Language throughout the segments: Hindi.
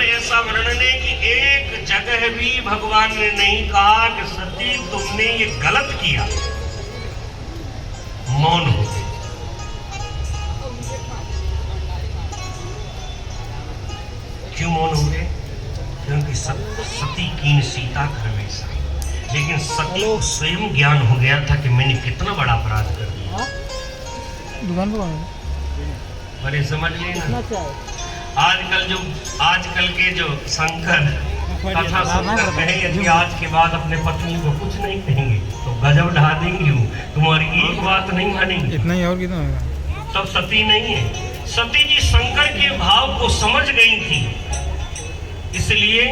में ऐसा वर्णन है कि एक जगह भी भगवान ने नहीं कहा कि सती तुमने ये गलत किया। मौन हो गए। क्यों मौन हो गए? क्योंकि सती कीन सीता घर में सा, लेकिन सती को स्वयं ज्ञान हो गया था कि मैंने कितना बड़ा अपराध कर दिया। अरे समझ लेना, आजकल के जो शंकर कथा सुनकर कहेंगे कि आज के बाद अपने पत्नी को कुछ नहीं कहेंगे तो गजब ढा देंगे, वो तुम्हारी एक बात नहीं मानेंगे। इतना ही और कितना होगा? तब सती नहीं है। सती जी शंकर के भाव को समझ गई थी, इसलिए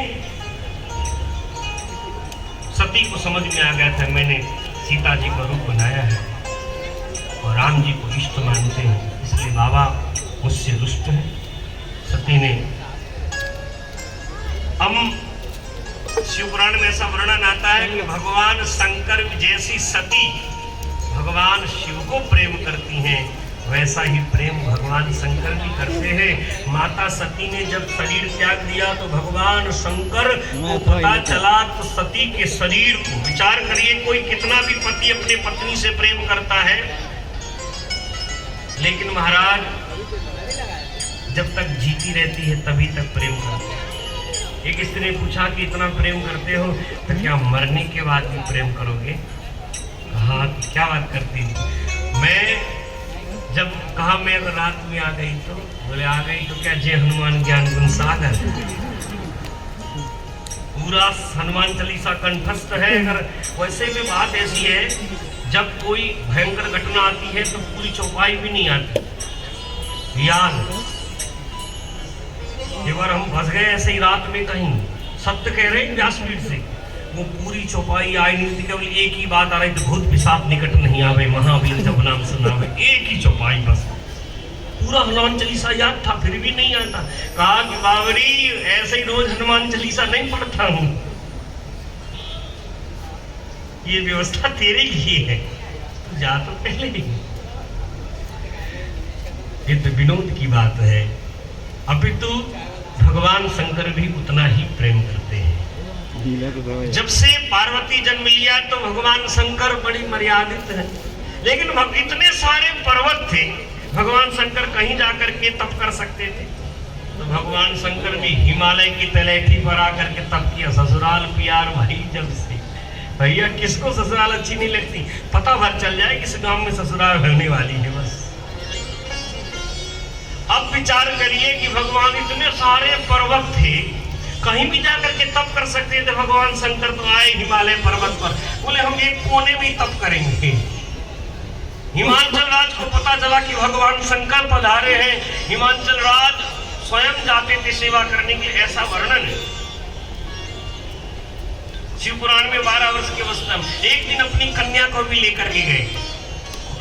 सती को समझ में आ गया था मैंने सीता जी का रूप बनाया है और राम जी को इष्ट मानते हैं, इसलिए बाबा मुझसे रुष्ट है। सती ने हम शिवपुराण में ऐसा वर्णन आता है कि भगवान शंकर जैसी सती भगवान शिव को प्रेम करती हैं, वैसा ही प्रेम भगवान शंकर भी करते हैं। माता सती ने जब शरीर त्याग दिया तो भगवान शंकर को पता चला, तो सती के शरीर को विचार करिए, कोई कितना भी पति अपने पत्नी से प्रेम करता है, लेकिन महाराज जब तक जीती रहती है तभी तक प्रेम करते हैं। एक स्त्री ने पूछा कि इतना प्रेम करते हो तो क्या मरने के बाद भी प्रेम करोगे? हाँ, क्या बात करती हो? मैं जब कहा मैं अगर रात में आ गई तो बोले आ गई तो क्या जय हनुमान ज्ञान गुण सागर, पूरा हनुमान चालीसा कंठस्थ है। अगर वैसे भी बात ऐसी है, जब कोई भयंकर घटना आती है तो पूरी चौपाई भी नहीं आती। याद एक बार हम फंस गए ऐसे ही रात में कहीं, सत्य कह रहे हैं व्यासपीठ से, वो पूरी चौपाई आई नहीं थी, केवल एक ही बात आ रही थी, भूत पिशाच निकट नहीं आवे, महावीर जब नाम सुनावे, एक ही चौपाई बस। पूरा हनुमान चालीसा याद था फिर भी नहीं आता। कहा कि बाबरी ऐसे ही रोज हनुमान चालीसा नहीं पढ़ता हूं, ये व्यवस्था तेरे लिए है, तू जा तो पहले ही। ये तो विनोद की बात है, अपितु भगवान शंकर भी उतना ही प्रेम करते हैं। जब से पार्वती जन्म लिया तो भगवान शंकर बड़ी मर्यादित है, लेकिन इतने सारे पर्वत थे, भगवान शंकर कहीं जाकर के तप कर सकते थे, तो भगवान शंकर भी हिमालय की तलैठी पर आकर के तप किया। ससुराल प्यार भाई जब से, भैया किसको ससुराल अच्छी नहीं लगती, पता भर चल जाए किस गांव में ससुराल रहने वाली है बस। अब विचार करिए कि भगवान इतने सारे पर्वत थे, कहीं भी जाकर के तप कर सकते थे, भगवान शंकर तो आए हिमालय पर्वत पर, बोले हम एक कोने में ही तप करेंगे। हिमाचल राज को पता चला कि भगवान शंकर पधारे हैं, हिमाचल राज स्वयं जाते थे सेवा करने के, ऐसा वर्णन है शिवपुराण में। 12 वर्ष के अवस्था में एक दिन अपनी कन्या को भी लेकर के गए,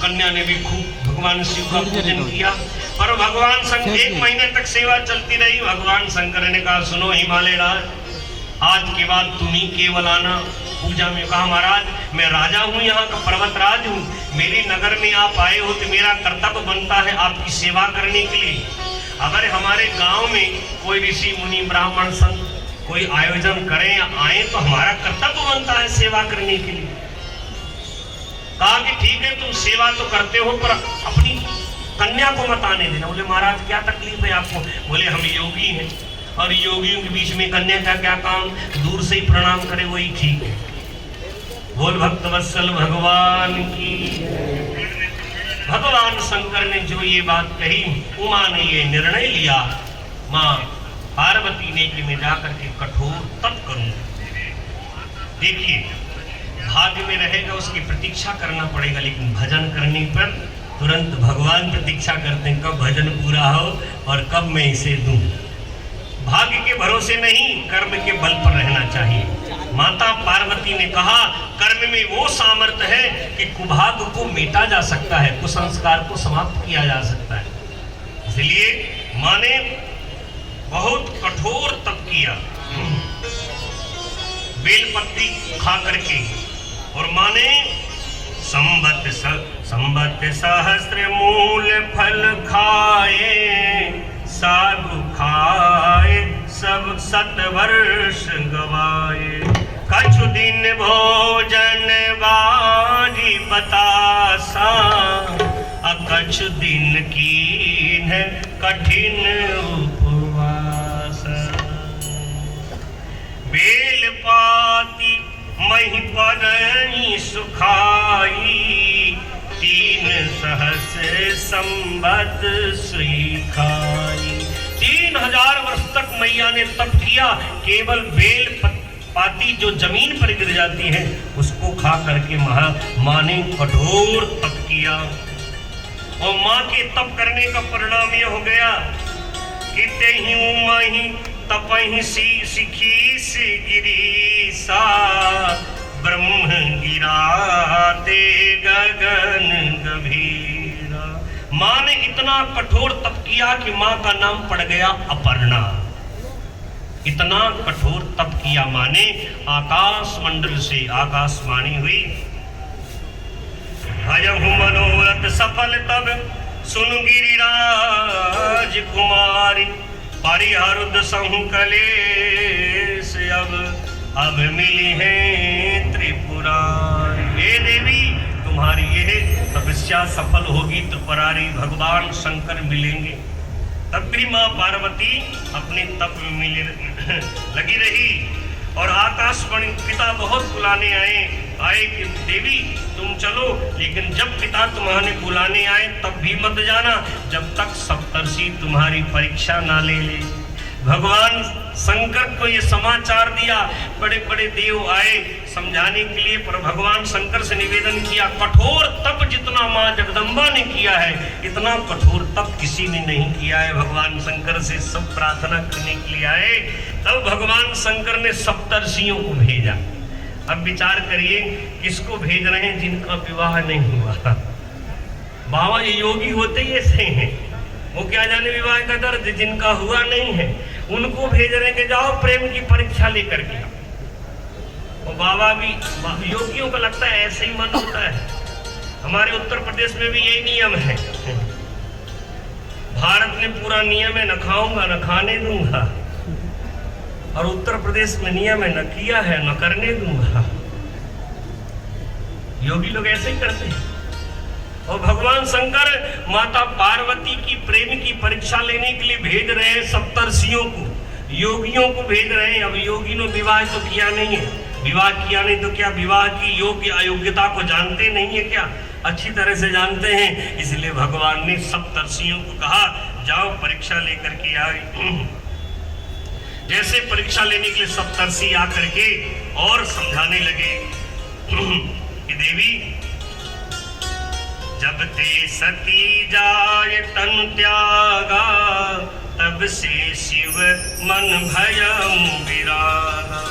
कन्या ने भी खूब भगवान शिव का पूजन किया, पर भगवान शंकर 1 महीने तक सेवा चलती रही। भगवान शंकर ने कहा सुनो हिमालय राज, आज के बाद तुम ही केवल आना पूजा में। कहा महाराज मैं राजा हूँ, यहाँ का पर्वत राज हूँ, मेरे नगर में आप आए हो तो मेरा कर्तव्य बनता है आपकी सेवा करने के लिए। अगर हमारे गांव में कोई ऋषि मुनि ब्राह्मण संत कोई आयोजन करें या आए तो हमारा कर्तव्य बनता है सेवा करने के लिए। कहा कि ठीक है तुम सेवा तो करते हो पर अपनी कन्या को मत आने देना। बोले महाराज क्या तकलीफ है आपको? बोले हम योगी हैं और योगियों के बीच में कन्या का क्या काम, दूर से ही प्रणाम करे वही ठीक है। बोल भक्तवत्सल भगवान की। भगवान शंकर ने जो ये बात कही, उमा ने ये निर्णय लिया, माँ पार्वती ने कि मैं जाकर के कठोर तप करूंगा। देखिए भाग्य में रहेगा उसकी प्रतीक्षा करना पड़ेगा, लेकिन भजन करने पर तुरंत भगवान प्रतीक्षा करते हैं कब भजन पूरा हो और कब मैं इसे दूं। भाग्य के भरोसे नहीं, कर्म के बल पर रहना चाहिए। माता पार्वती ने कहा कर्म में वो सामर्थ्य है कि कुभाग्य को मेटा जा सकता है, कुसंस्कार को समाप्त किया जा सकता है। इसलिए माँ ने बहुत कठोर तप किया, बेलपत्ती खा करके, और माँ ने संबत सहस्त्र मूल फल खाए, साधु खाए सब 7 वर्ष गवाए। कछु दिन भोजन बारी बतासा, कछु दिन कीन कठिन उपवास। बेल पाती मही परई सुखाई, 3 सहस्र संवत सुई खाई। 3000 वर्ष तक मैया ने तप किया, केवल बेल पाती जो जमीन पर गिर जाती है उसको खा करके माँ ने कठोर तप किया। और माँ के तप करने का परिणाम यह हो गया कि तेहि मही तपहि सिखी से गिरी सा, ब्रह्म गिराते गगन गभीरा। माँ ने इतना कठोर तप किया कि माँ का नाम पड़ गया अपर्णा। इतना कठोर तप किया माँ ने, आकाश मंडल से आकाशवाणी हुई, भजहु मनोरथ सफल तब सुन गिरिराज कुमारी, परिहरुद सहु कलेश अब मिली है त्रिपुरारी। हे देवी, तुम्हारी यह तपस्या सफल होगी, त्रिपुरारी भगवान शंकर मिलेंगे। तब भी माँ पार्वती अपने तप में लगी रही। और आकाशवाणी पिता बहुत बुलाने आए कि देवी तुम चलो, लेकिन जब पिता तुम्हारे बुलाने आए तब भी मत जाना जब तक सप्तर्षि तुम्हारी परीक्षा ना ले ले। भगवान शंकर को ये समाचार दिया, बड़े बड़े देव आए समझाने के लिए, पर भगवान शंकर से निवेदन किया, कठोर तप जितना माँ जगदम्बा ने किया है इतना कठोर तप किसी ने नहीं किया है। भगवान शंकर से सब प्रार्थना करने के लिए आए, तब भगवान शंकर ने सप्तर्षियों को भेजा। अब विचार करिए किसको भेज रहे हैं, जिनका विवाह नहीं हुआ। बाबा ये योगी होते ही ऐसे हैं, वो क्या जाने विवाह का दर्द, जिनका हुआ नहीं है उनको भेज रहे हैं, जाओ प्रेम की परीक्षा लेकर के। और बाबा भी, योगियों का लगता है ऐसे ही मन होता है। हमारे उत्तर प्रदेश में भी यही नियम है। भारत ने पूरा नियम है, न खाऊंगा न खाने दूंगा, और उत्तर प्रदेश में नियम है, न किया है न करने दूंगा। योगी लोग ऐसे ही करते हैं। और भगवान शंकर माता पार्वती की प्रेम की परीक्षा लेने के लिए भेज रहे हैं सप्तर्षियों को, योगियों को भेज रहे हैं। अब योगी ने विवाह तो किया नहीं है, विवाह किया नहीं तो क्या विवाह की योग्य अयोग्यता को जानते नहीं है क्या? अच्छी तरह से जानते हैं। इसलिए भगवान ने सप्तर्षियों को कहा जाओ परीक्षा लेकर के आए। जैसे परीक्षा लेने के लिए सप्तर्षि आकर के और समझाने लगे कि देवी जब ते सती जाय तन त्यागा, तब से शिव मन भयम विरागा।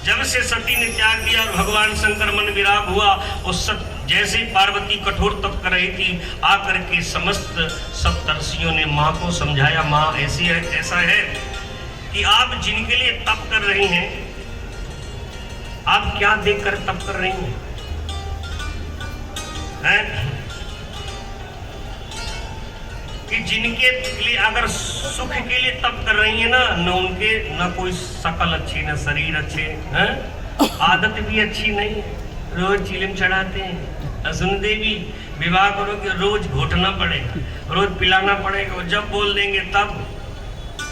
जब से सती ने त्याग दिया और भगवान शंकर मन विराग हुआ, उस जैसे पार्वती कठोर तप कर रही थी, आकर के समस्त सप्तर्षियों ने माँ को समझाया, माँ ऐसी है, ऐसा है कि आप जिनके लिए तप कर रही हैं, आप क्या देखकर तप कर रही हैं? कि जिनके लिए अगर सुख के लिए तप कर रही है ना, न उनके न कोई शकल अच्छी न शरीर अच्छे हैं, आदत भी अच्छी नहीं, रोज चिलम चढ़ाते हैं। सुन देवी विवाह करोगे रोज घोटना पड़ेगा, रोज पिलाना पड़ेगा, जब बोल देंगे तब।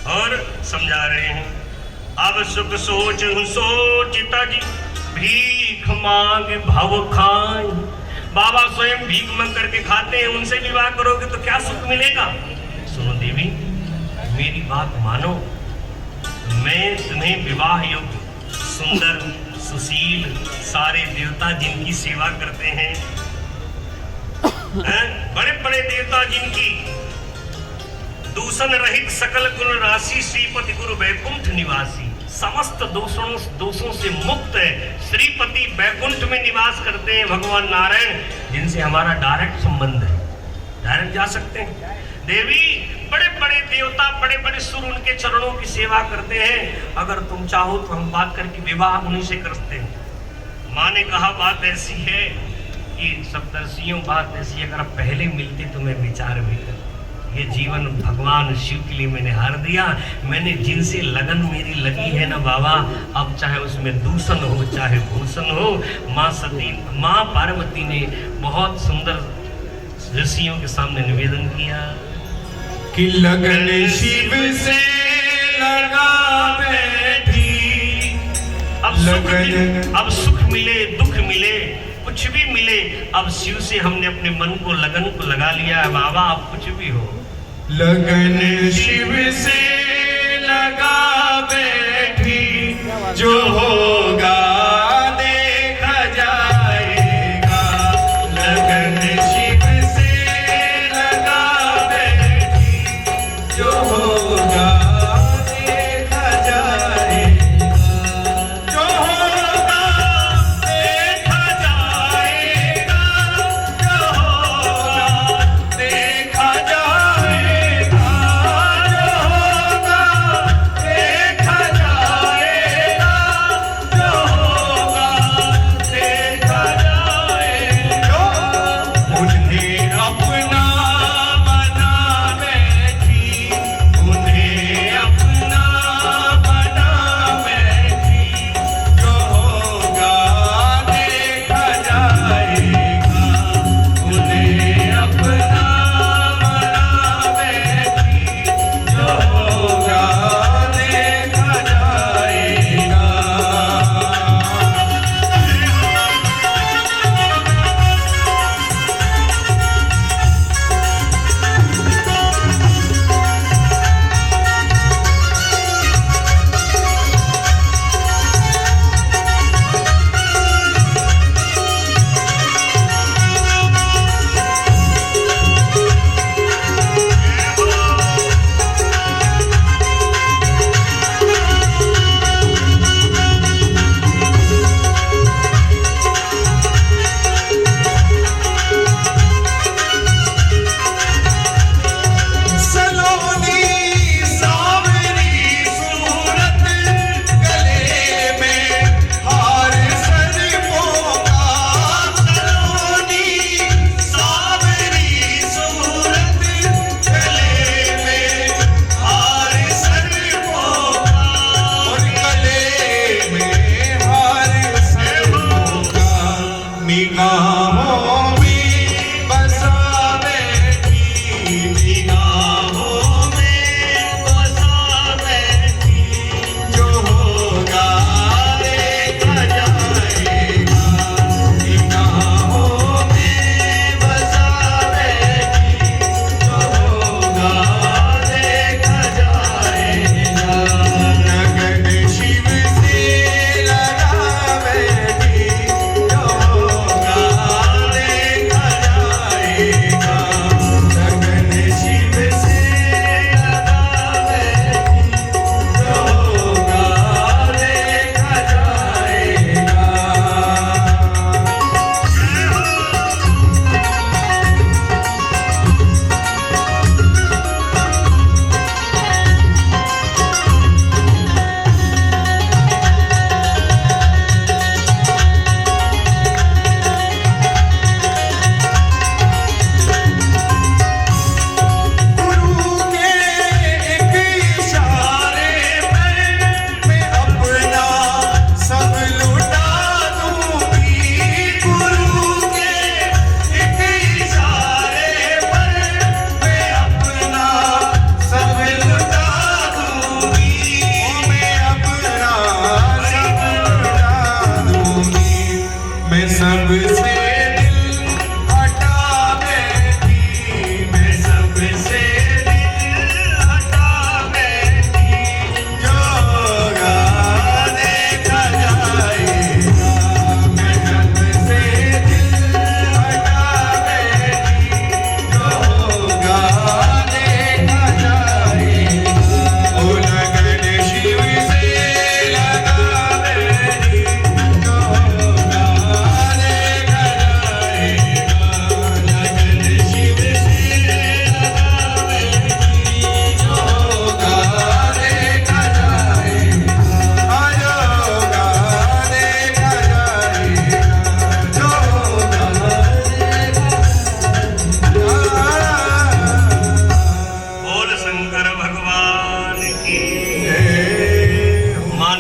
और समझा रहे हैं अब सुख सोचिता जी, भीख मांग भव खाई। बाबा स्वयं भीख मांग करके खाते हैं, उनसे विवाह करोगे तो क्या सुख मिलेगा? सुनो देवी मेरी बात मानो, मैं तुम्हें विवाह योग्य सुंदर सुशील सारे देवता जिनकी सेवा करते हैं, बड़े बड़े देवता जिनकी दूषण रहित सकल गुण राशि, श्रीपति गुरु वैकुंठ निवासी, समस्त दोषों से मुक्त है, श्रीपति वैकुंठ में निवास करते हैं भगवान नारायण, जिनसे हमारा डायरेक्ट संबंध है, डायरेक्ट जा सकते हैं। देवी बड़े बड़े देवता बड़े बड़े सुर उनके चरणों की सेवा करते हैं, अगर तुम चाहो तो हम बात करके विवाह उन्हीं से करते हैं। माँ ने कहा बात ऐसी है कि सप्तर्षियों बात ऐसी, अगर आप पहले मिलते तो मैं विचार भी कर। ये जीवन भगवान शिव के लिए मैंने हार दिया। मैंने जिनसे लगन मेरी लगी है ना बाबा, अब चाहे उसमें दूषण हो चाहे भूषण हो। माँ पार्वती ने बहुत सुंदर ऋषियों के सामने निवेदन किया कि लगन शिव से लगा बैठी। अब सुख मिले दुख मिले कुछ भी मिले, अब शिव से हमने अपने मन को लगन को लगा लिया है बाबा। अब कुछ भी हो लगन शिव से लगा बैठी, जो होगा देखा जाएगा। लगन शिव से लगा बैठी, जो होगा देखा जाएगा। जो होगा देखा जाएगा, जो होगा देखा जाएगा, जो होगा देखा जाएगा,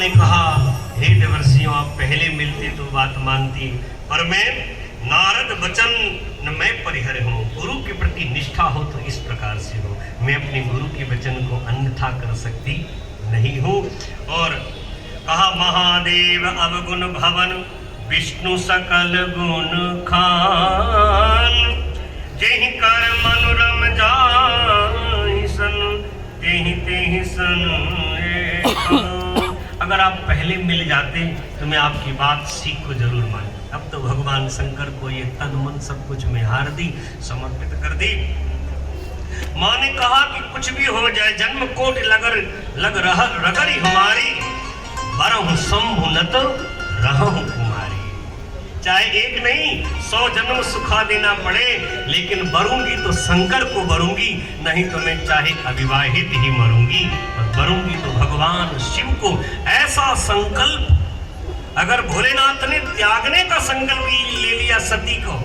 ने कहा, हे देवर्षियों, आप पहले मिलते तो बात मानती, पर मैं नारद वचन न मैं परिहर हूँ। गुरु के प्रति निष्ठा हो तो इस प्रकार से हो, मैं अपने गुरु के वचन को अन्यथा कर सकती नहीं हूँ। और कहा, महादेव अवगुण भवन विष्णु सकल गुण खान, जेहि कर मनोरम जाहि सन तेहि तेहि सन एक। अगर आप पहले मिल जाते तो मैं आपकी बात सीख को जरूर मानता। अब तो भगवान शंकर को ये तन मन सब कुछ में हार दी, समर्पित कर दी। माँ ने कहा कि कुछ भी हो जाए, जन्म कोट रगरी हमारी, बरहु शंभु न तो रहु कुमारी। चाहे एक नहीं 100 जन्म सुखा देना पड़े, लेकिन बरूंगी तो शंकर को बरूंगी, नहीं तो मैं चाहे अविवाहित ही मरूंगी, और बरूंगी तो भगवान शिव को। ऐसा संकल्प अगर भोलेनाथ ने त्यागने का संकल्प ले लिया सती को,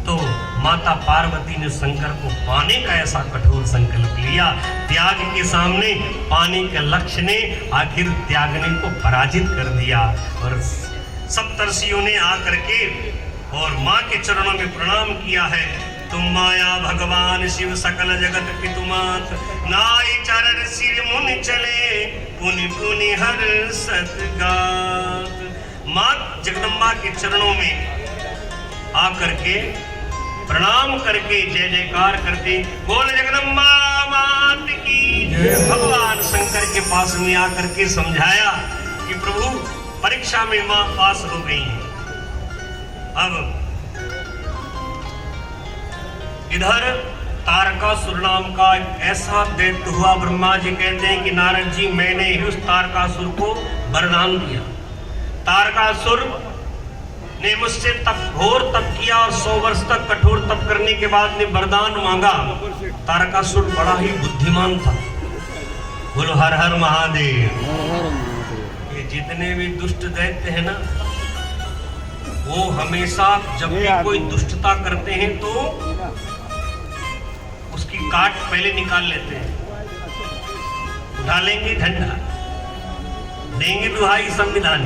तो माता पार्वती ने शंकर को पाने का ऐसा कठोर संकल्प लिया। त्याग के सामने पाने के लक्ष्य ने आखिर त्यागने को पराजित कर दिया। और सप्तर्षियों ने आकर के और माँ के चरणों में प्रणाम किया है। तुम माया भगवान शिव सकल जगत पितुमात, नाई चरण सिर मुनि चले, पुनि पुनि हर सतगात। माँ जगदम्बा के चरणों में आकर के प्रणाम करके जय जयकार करते, बोल जगदम्बा मात की जय। भगवान शंकर के पास में आकर के समझाया कि प्रभु परीक्षा में मां पास हो गई है। अब इधर तारकासुर नाम का एक ऐसा दैत्य हुआ। ब्रह्मा जी कहते हैं कि नारद जी, मैंने ही उस तारकासुर को वरदान दिया। तारकासुर ने मुझसे घोर तप किया और 100 वर्ष तक कठोर तप करने के बाद ने वरदान मांगा। तारकासुर बड़ा ही बुद्धिमान था। बोलो हर हर महादेव। ये जितने भी दुष्ट दैत्य हैं ना, वो हमेशा जब भी कोई दुष्टता करते हैं तो उसकी काट पहले निकाल लेते हैं। उठा लेंगे झंडा, देंगे दुहाई संविधान,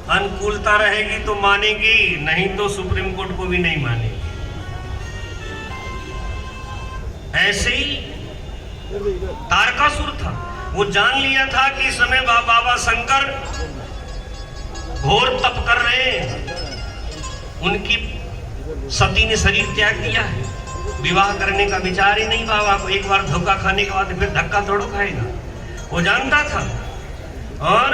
अनुकूलता रहेगी तो मानेगी, नहीं तो सुप्रीम कोर्ट को भी नहीं मानेगी। ऐसे ही तारकासुर था। वो जान लिया था कि इस समय बाबा शंकर घोर तप कर रहे हैं। उनकी सती ने शरीर त्याग दिया है, विवाह करने का विचार ही नहीं बाबा को। एक बार धोखा खाने के बाद फिर धक्का थोड़ा खाएगा, वो जानता था। और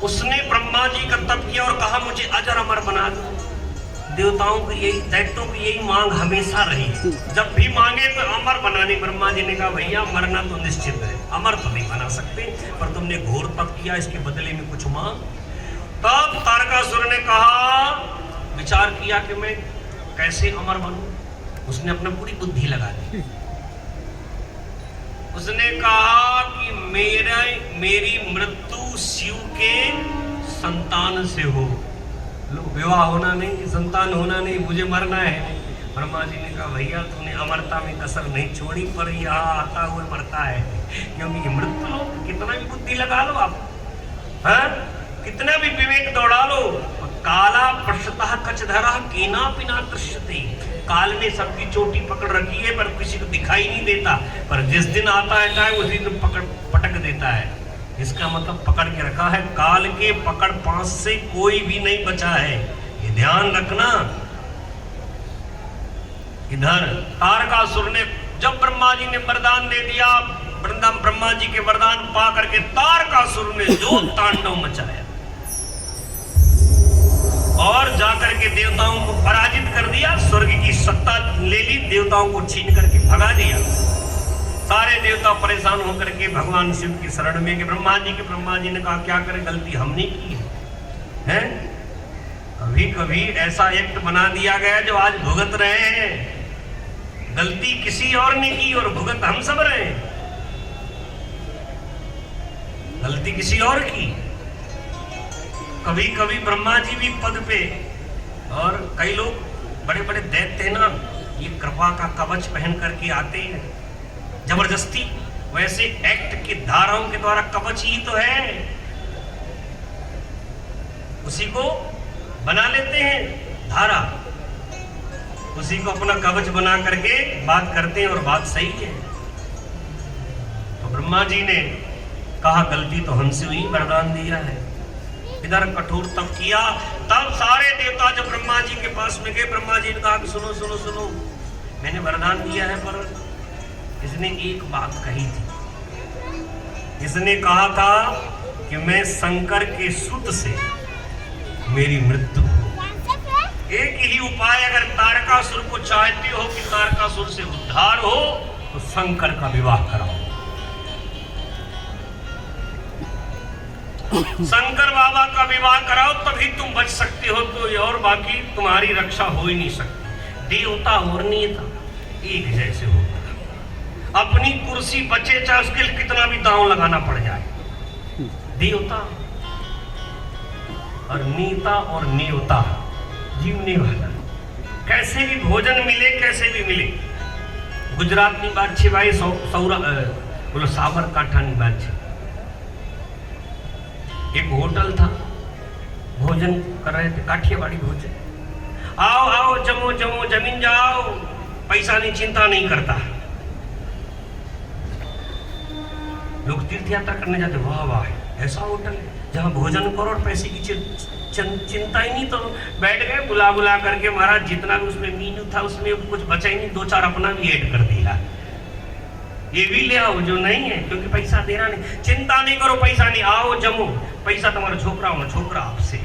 उसने ब्रह्मा जी का तप किया और कहा, मुझे अजर अमर बना दो। देवताओं की यही, दैत्यों की यही मांग हमेशा रही, जब भी मांगे तो अमर बनाने। ब्रह्मा जी ने कहा, भैया मरना तो निश्चित है, अमर तो नहीं बना सकते, पर तुमने घोर तप किया, इसके बदले में कुछ मांग। तब तारकासुर ने कहा, विचार किया कि मैं कैसे अमर बनूं। उसने अपना पूरी बुद्धि लगा दी। उसने कहा कि मेरी मृत्यु शिव के संतान से हो। विवाह होना नहीं, संतान होना नहीं, मुझे मरना है। ब्रह्मा जी ने कहा, भैया तूने अमरता में कसर नहीं छोड़ी, पर यहाँ आता हुआ मरता है। क्योंकि मृत्यु लोग, कितना भी बुद्धि लगा लो आप, हाँ, कितना भी विवेक दौड़ा लो, काला पश्चतः कचधरा कीना पिना दृश्यते। काल ने सबकी चोटी पकड़ रखी है, पर किसी को दिखाई नहीं देता, पर जिस दिन आता है उसी दिन पटक देता है। इसका मतलब पकड़ के रखा है। काल के पकड़ पांच से कोई भी नहीं बचा है, ये ध्यान रखना। इधर तारकासुर ने, जब ब्रह्मा जी ने वरदान दे दिया, ब्रह्मा जी के वरदान पा करके तारकासुर ने जो तांडव मचाया और जाकर के देवताओं को पराजित कर दिया। स्वर्ग की सत्ता ले ली, देवताओं को छीन करके भगा दिया। सारे देवता परेशान होकर के भगवान शिव की शरण में गए। ब्रह्मा जी ने कहा, क्या करें, गलती हमने की है। कभी कभी ऐसा एक्ट बना दिया गया जो आज भुगत रहे हैं। गलती किसी और ने की और भुगत हम सब रहे हैं। गलती किसी और की। कभी कभी ब्रह्मा जी भी पद पे, और कई लोग बड़े बड़े दैत्य हैं ना, ये कृपा का कवच पहन करके आते हैं, जबरदस्ती, वैसे एक्ट की धाराओं के द्वारा कवच ही तो है, उसी को बना लेते हैं धारा, उसी को अपना कवच बना करके बात करते हैं और बात सही है। तो ब्रह्मा जी ने कहा गलती तो हमसे हुई, वरदान दिया है, इधर कठोर तप किया। तब सारे देवता जब ब्रह्मा जी के पास में गए, ब्रह्मा जी ने कहा कि सुनो सुनो सुनो, मैंने वरदान दिया है पर इसने एक बात कही थी, इसने कहा था कि मैं शंकर के सुत से मेरी मृत्यु हो। एक ही उपाय, अगर तारकासुर को चाहते हो कि तारकासुर से उद्धार हो तो शंकर का विवाह कराओ, शंकर बाबा का विवाह कराओ, तभी तुम बच सकते हो, तो और बाकी तुम्हारी रक्षा हो ही नहीं सकती। देवता और नेता एक जैसे होता है, अपनी कुर्सी बचे चाहे उसके लिए कितना भी दांव लगाना पड़ जाए। देवता और नेता और नेवता जीवने वाला, कैसे भी भोजन मिले कैसे भी मिले। गुजरात ની વાત છે ભાઈ, બોલો સાબરકાંઠાની बात છે। एक होटल था, भोजन कर रहे थे, काठियावाड़ी भोजन, आओ आओ जमो जमो जमीन जाओ, पैसा नहीं, चिंता नहीं करता। लोग तीर्थ यात्रा करने जाते, वाह वाह ऐसा होटल है जहाँ भोजन करो और पैसे की चिंता ही नहीं। तो बैठ गए, बुला बुला करके महाराज जितना भी उसमें मीनू था उसमें कुछ बचा ही नहीं, 2-4 अपना भी ऐड कर दिया, ये भी ले आओ जो नहीं है, क्योंकि पैसा देना नहीं, चिंता नहीं करो, पैसा नहीं, आओ जमो, पैसा તમારો છોકરાઓનો છોકરા આપશે,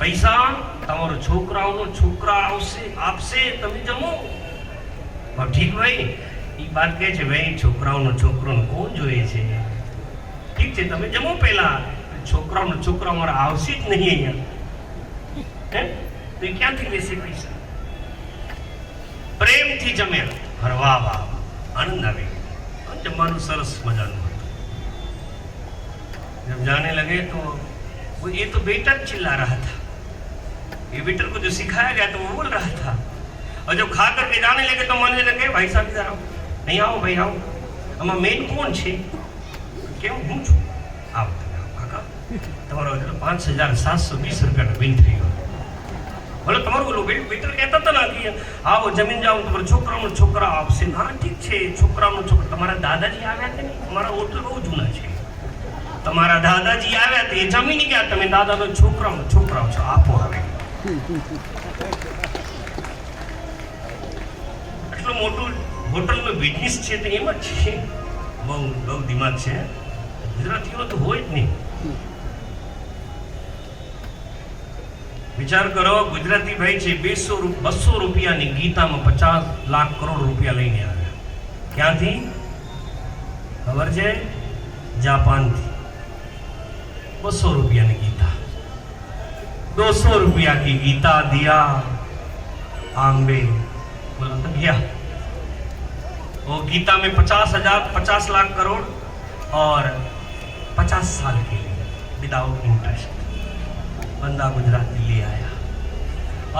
પૈસા તમારો છોકરાઓનો છોકરા આપશે, તમે જમો। और ठीक भाई ये बात કહે છે, ભાઈ છોકરાઓનો છોકરોને કોણ જોઈએ છે, ઠીક છે તમે જમો, પહેલા છોકરાઓનો છોકરા અમારા આવશે જ નહીં અહીંયા, હે તો એ ક્યાંથી લેશે પૈસા? પ્રેમથી જમ્યા, હરવા વાહ आनंद आ गई, जमवानु सरस मजानु। जब जाने लगे तो वो ये तो बेटा चिल्ला रहा था, ये बेटर को जो सिखाया गया तो वो बोल रहा था, और जब खा करके जाने लगे तो मानने लगे भाई साहब इधर आओ, नहीं आओ भाई आओ, आमा मेन कौन छे, क्यों हूँ छू, आओ काका તમારો 5720 રૂપિયાનો બિલ થઈ ગયો। बोलो તમારું બોલો બેટર કહેતા હતા ના કે આવો જમીન જાઓ, તમારો છોકરાનો છોકરા આપશે। હા ઠીક છે, છોકરાનો છોકરા, તમારા દાદાજી આવ્યા છે ને, તમારા હોટલ બહુ જૂના છે, તમારા દાદાજી આવ્યા તે જમીન ગયા, તમે દાદાનો છોકરાનો છોકરાઓ છો, આપો આવે। એટલું મોટું હોટલનો બિઝનેસ છે તો એમ જ છે, બહુ દિમાગ છે, ગુજરાતીઓ તો હોય જ નહીં। विचार करो, गुजराती भाई छे 200 રૂપિયાની ગીતા में 50 લાખ કરોડ રૂપિયા લઈને આવ્યા। ક્યાંથી ખબર છે? जापान थी। 200 रुपया की गीता, 200 रुपया की गीता दिया आंबे, बोला तो गया। वो गीता में 50 लाख करोड़ और 50 साल के लिए विदाउट इंटरेस्ट बंदा गुजराती ले आया।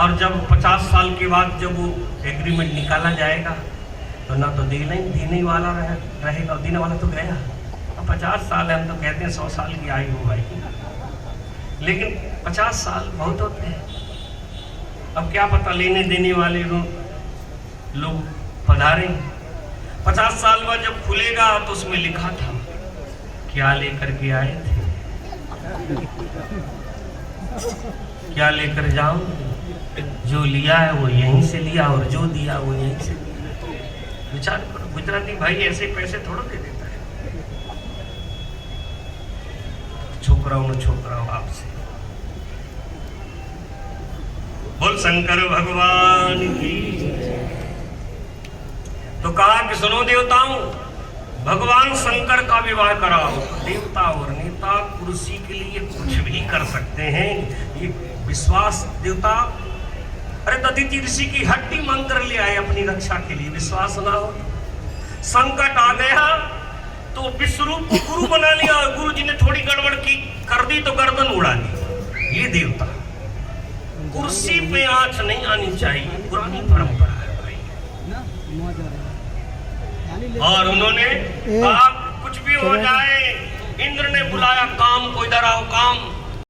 और जब 50 साल के बाद जब वो एग्रीमेंट निकाला जाएगा तो ना तो देने वाला रहेगा, देने वाला तो गया। अब 50 साल है, हम तो कहते हैं 100 साल की आयु हो भाई, लेकिन 50 साल बहुत होते हैं। अब क्या पता लेने देने वाले लोग पधारे। 50 साल बाद जब खुलेगा तो उसमें लिखा था क्या लेकर के आए थे, क्या लेकर जाऊं, जो लिया है वो यहीं से लिया और जो दिया वो यहीं से दिया। विचार करो, गुजराती भाई ऐसे पैसे थोड़ा दे देता है। छोकराओं आपसे बोल शंकर भगवान की। तो कहा कि सुनो देवताओं, भगवान शंकर का विवाह कराओ। देवता और नेता कुर्सी के लिए कुछ भी कर सकते हैं, ये विश्वास। देवता अरे दधीचि ऋषि की हड्डी मांग कर ले आए अपनी रक्षा के लिए, विश्वास ना हो। संकट आ गया तो विश्वरूप को गुरु बना लिया, और गुरु जी ने थोड़ी गड़बड़ की कर दी तो गर्दन उड़ा दी। ये देवता, कुर्सी पे आंच नहीं आनी चाहिए, पुरानी परंपरा है भाई। और उन्होंने कहा कुछ भी हो जाए, इंद्र ने बुलाया काम को, इधर आओ काम।